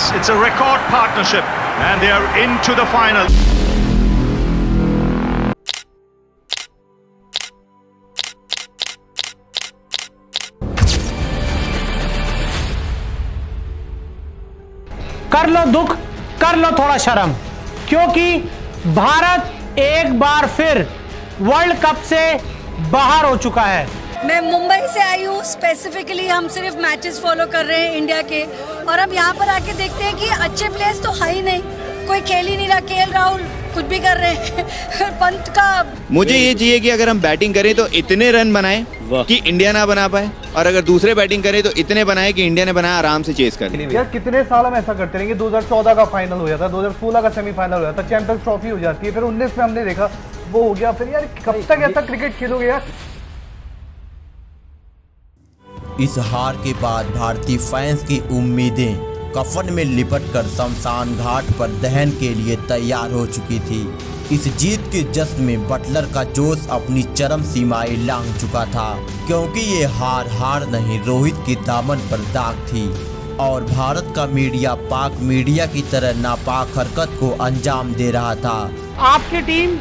It's a record partnership and they are into the final. कर लो दुख, कर लो थोड़ा शर्म, क्योंकि भारत एक बार फिर वर्ल्ड कप से बाहर हो चुका है। मैं मुंबई से आई हूँ, स्पेसिफिकली हम सिर्फ मैचेस फॉलो कर रहे हैं इंडिया के, और अब यहाँ पर आके देखते हैं कि अच्छे प्लेयर्स तो है ही नहीं, कोई खेल ही नहीं रहा। केएल राहुल कुछ भी कर रहे हैं पंत का। मुझे ये चाहिए कि अगर हम बैटिंग करें तो इतने रन बनाएं कि इंडिया ना बना पाए, और अगर दूसरे बैटिंग करें तो इतने बनाए कि इंडिया ने बनाया आराम से चेस कर। यार कितने साल हम ऐसा करते रहेंगे। 2014 का फाइनल हो जाता, 2016 का सेमीफाइनल हो जाता, चैंपियंस ट्रॉफी हो जाती है, फिर 19 में हमने देखा वो हो गया। फिर यार कब तक ऐसा क्रिकेट खेलोगे यार। इस हार के बाद भारतीय फैंस की उम्मीदें कफन में लिपटकर शमशान घाट पर दहन के लिए तैयार हो चुकी थी। इस जीत के जश्न में बटलर का जोश अपनी चरम सीमाएं लांघ चुका था, क्योंकि ये हार नहीं रोहित के दामन पर दाग थी और भारत का मीडिया पाक मीडिया की तरह नापाक हरकत को अंजाम दे रहा था। आपकी टीम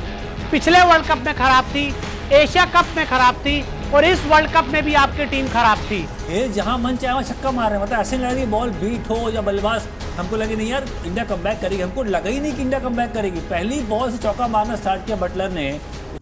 पिछले वर्ल्ड कप में खराब थी, एशिया कप में खराब थी, और इस वर्ल्ड कप में भी आपकी टीम खराब थी। ये जहां मन चाहे वहां छक्का मार रहे हैं, मतलब ऐसे नहीं लग रही बॉल बीट हो या बल्लेबाज। हमको लगे नहीं यार इंडिया कमबैक करेगी, हमको लगा ही नहीं कि इंडिया कमबैक करेगी। पहली बॉल से चौका मारना स्टार्ट किया बटलर ने।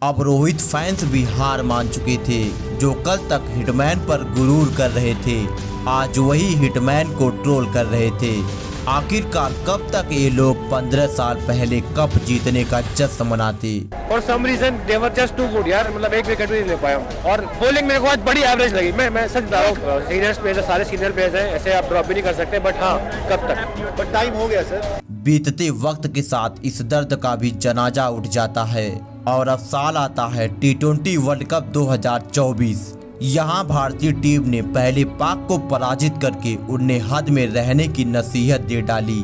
अब रोहित फैंस भी हार मान चुके थे। जो कल तक हिटमैन पर गुरूर कर रहे थे, आज वही हिटमैन को ट्रोल कर रहे थे। आखिरकार कब तक ये लोग 15 साल पहले कप जीतने का जश्न मनाते। For some reason they were just too good यार, मतलब एक विकेट भी नहीं ले पाया। और बॉलिंग मेरे को आज बड़ी एवरेज लगी। मैं सच बता रहा हूँ, सीनियर प्लेयर्स सारे सीनियर प्लेयर्स हैं, ऐसे आप ड्रॉप भी नहीं कर सकते। बट हाँ, कब तक, बट टाइम हो गया सर। बीतते वक्त के साथ इस दर्द का भी जनाजा उठ जाता है और अब साल आता है T20 वर्ल्ड कप 2024। यहाँ भारतीय टीम ने पहले पाक को पराजित करके उन्हें हद में रहने की नसीहत दे डाली।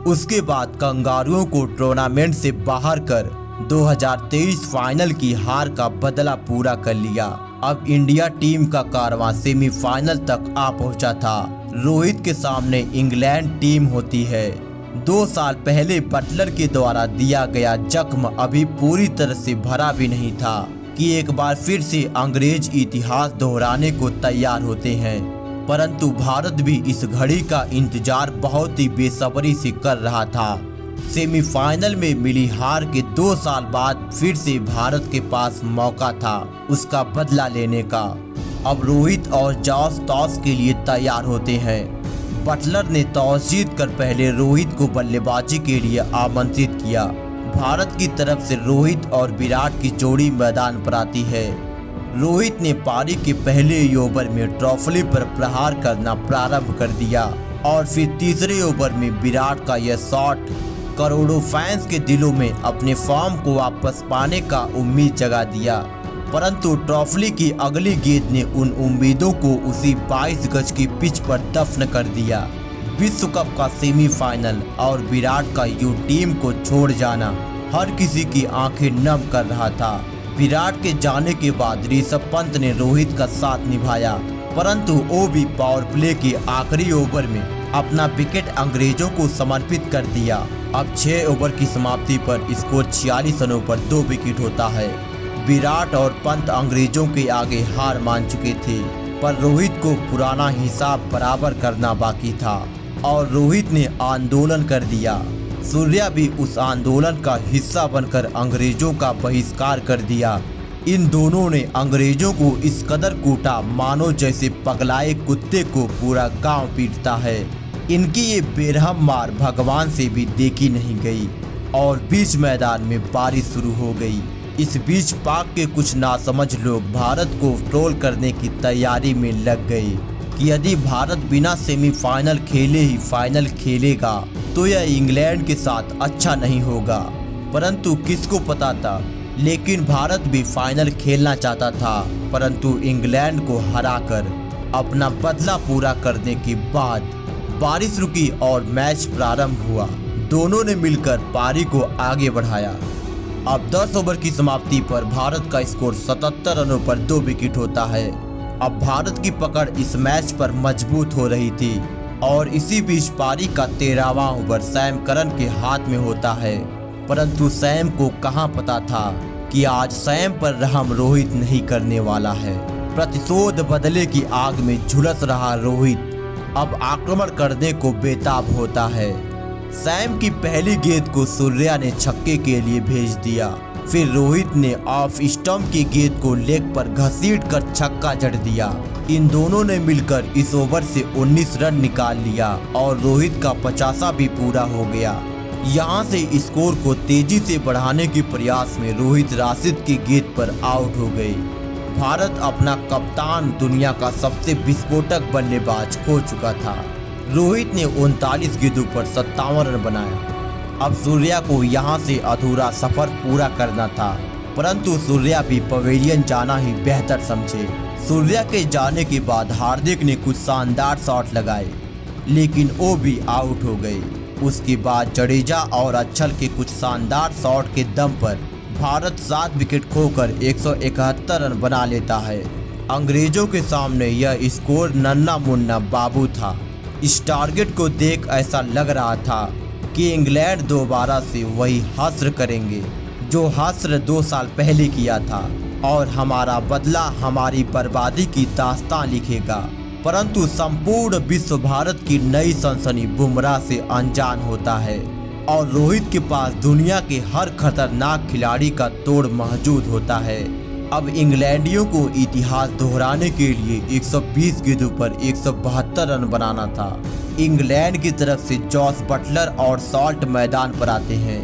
उसके बाद कंगारुओं को टूर्नामेंट से बाहर कर 2023 फाइनल की हार का बदला पूरा कर लिया। अब इंडिया टीम का कारवां सेमीफाइनल तक आ पहुंचा था। रोहित के सामने इंग्लैंड टीम होती है। 2 साल पहले बटलर के द्वारा दिया गया जख्म अभी पूरी तरह से भरा भी नहीं था कि एक बार फिर से अंग्रेज इतिहास दोहराने को तैयार होते हैं। परंतु भारत भी इस घड़ी का इंतजार बहुत ही बेसब्री से कर रहा था। सेमीफाइनल में मिली हार के 2 साल बाद फिर से भारत के पास मौका था उसका बदला लेने का। अब रोहित और जॉस टॉस के लिए तैयार होते हैं। बटलर ने टॉस जीतकर पहले रोहित को बल्लेबाजी के लिए आमंत्रित किया। भारत की तरफ से रोहित और विराट की जोड़ी मैदान पर आती है। रोहित ने पारी के पहले ओवर में ट्रॉफली पर प्रहार करना प्रारंभ कर दिया और फिर तीसरे ओवर में विराट का यह शॉट करोड़ों फैंस के दिलों में अपने फॉर्म को वापस पाने का उम्मीद जगा दिया। परंतु ट्रॉफली की अगली गेंद ने उन उम्मीदों को उसी 22 गज की पिच पर दफन कर दिया। विश्व कप का सेमीफाइनल और विराट का यू टीम को छोड़ जाना हर किसी की आंखें नम कर रहा था। विराट के जाने के बाद ऋषभ पंत ने रोहित का साथ निभाया, परंतु वो भी पावर प्ले के आखिरी ओवर में अपना विकेट अंग्रेजों को समर्पित कर दिया। अब 6 ओवर की समाप्ति पर स्कोर 46 रनों पर 2 विकेट होता है। विराट और पंत अंग्रेजों के आगे हार मान चुके थे, पर रोहित को पुराना हिसाब बराबर करना बाकी था और रोहित ने आंदोलन कर दिया। सूर्या भी उस आंदोलन का हिस्सा बनकर अंग्रेजों का बहिष्कार कर दिया। इन दोनों ने अंग्रेजों को इस कदर कूटा मानो जैसे पगलाए कुत्ते को पूरा गांव पीटता है। इनकी ये बेरहम मार भगवान से भी देखी नहीं गई और बीच मैदान में बारिश शुरू हो गई। इस बीच पाक के कुछ नासमझ लोग भारत को ट्रोल करने की तैयारी में लग गए कि यदि भारत बिना सेमीफाइनल खेले ही फाइनल खेलेगा तो यह इंग्लैंड के साथ अच्छा नहीं होगा। परंतु किसको पता था, लेकिन भारत भी फाइनल खेलना चाहता था, परंतु इंग्लैंड को हराकर अपना बदला पूरा करने के बाद बारिश रुकी और मैच प्रारंभ हुआ। दोनों ने मिलकर पारी को आगे बढ़ाया। अब 10 ओवर की समाप्ति पर भारत का स्कोर 77 रनों पर 2 विकेट होता है। अब भारत की पकड़ इस मैच पर मजबूत हो रही थी और इसी बीच पारी का 13वां ओवर सैम करन के हाथ में होता है। परंतु सैम को कहां पता था कि आज सैम पर रहम रोहित नहीं करने वाला है। प्रतिशोध बदले की आग में झुलस रहा रोहित अब आक्रमण करने को बेताब होता है। सैम की पहली गेंद को सूर्या ने छक्के के लिए भेज दिया। फिर रोहित ने ऑफ स्टंप की गेंद को लेग पर घसीट कर छक्का जड़ दिया। इन दोनों ने मिलकर इस ओवर से 19 रन निकाल लिया और रोहित का 50वां भी पूरा हो गया। यहां से स्कोर को तेजी से बढ़ाने के प्रयास में रोहित राशिद की गेंद पर आउट हो गए। भारत अपना कप्तान दुनिया का सबसे विस्फोटक बल्लेबाज खो चुका था। रोहित ने 39 गेंदों पर 57 रन बनाया। अब सूर्या को यहां से अधूरा सफर पूरा करना था, परंतु सूर्या भी पवेलियन जाना ही बेहतर समझे। सूर्या के जाने के बाद हार्दिक ने कुछ शानदार शॉट लगाए, लेकिन वो भी आउट हो गए। उसके बाद जडेजा और अक्षर के कुछ शानदार शॉट के दम पर भारत 7 विकेट खोकर 171 रन बना लेता है। अंग्रेजों के सामने यह स्कोर नन्ना मुन्ना बाबू था। इस टारगेट को देख ऐसा लग रहा था कि इंग्लैंड दोबारा से वही हस्र करेंगे जो हस्र 2 साल पहले किया था और हमारा बदला हमारी बर्बादी की दास्तां लिखेगा। परंतु संपूर्ण विश्व भारत की नई सनसनी बुमराह से अनजान होता है और रोहित के पास दुनिया के हर खतरनाक खिलाड़ी का तोड़ मौजूद होता है। अब इंग्लैंडियों को इतिहास दोहराने के लिए 120 गेंदों पर 172 रन बनाना था। इंग्लैंड की तरफ से जॉस बटलर और सॉल्ट मैदान पर आते हैं।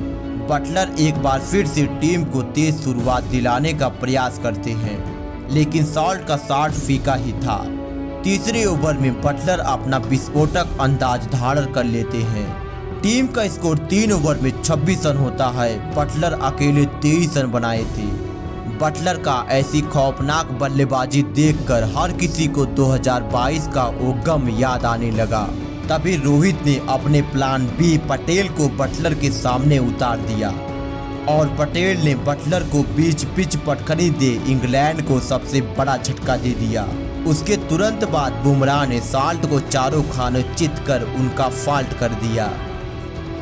बटलर एक बार फिर से टीम को तेज शुरुआत दिलाने का प्रयास करते हैं, लेकिन सॉल्ट का शॉट फीका ही था। तीसरे ओवर में बटलर अपना विस्फोटक अंदाज धारण कर लेते हैं। टीम का स्कोर 3 ओवर में 26 रन होता है। बटलर अकेले 23 रन बनाए थे। बटलर का ऐसी खौफनाक बल्लेबाजी देखकर हर किसी को 2022 का वो गम याद आने लगा। तभी रोहित ने अपने प्लान बी पटेल को बटलर के सामने उतार दिया और पटेल ने बटलर को बीच पिच पटखनी दे इंग्लैंड को सबसे बड़ा झटका दे दिया। उसके तुरंत बाद बुमराह ने साल्ट को चारों खाने चित कर उनका फाल्ट कर दिया।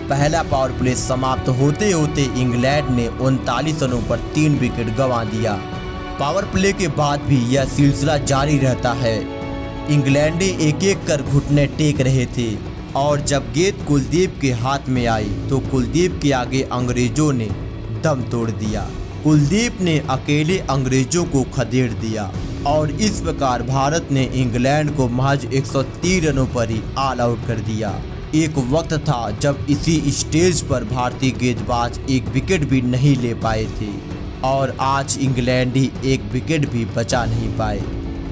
पहला पावर प्ले समाप्त होते होते इंग्लैंड ने 39 रनों पर 3 विकेट गंवा दिया। पावर प्ले के बाद भी यह सिलसिला जारी रहता है। इंग्लैंडी एक एक कर घुटने टेक रहे थे और जब गेंद कुलदीप के हाथ में आई तो कुलदीप के आगे अंग्रेजों ने दम तोड़ दिया। कुलदीप ने अकेले अंग्रेजों को खदेड़ दिया और इस प्रकार भारत ने इंग्लैंड को महज 130 रनों पर ही ऑल आउट कर दिया। एक वक्त था जब इसी स्टेज पर भारतीय गेंदबाज एक विकेट भी नहीं ले पाए थे और आज इंग्लैंडी एक विकेट भी बचा नहीं पाए।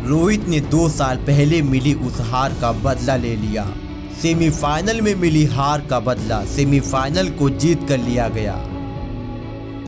रोहित ने 2 साल पहले मिली उस हार का बदला ले लिया। सेमीफाइनल में मिली हार का बदला सेमीफाइनल को जीत कर लिया गया।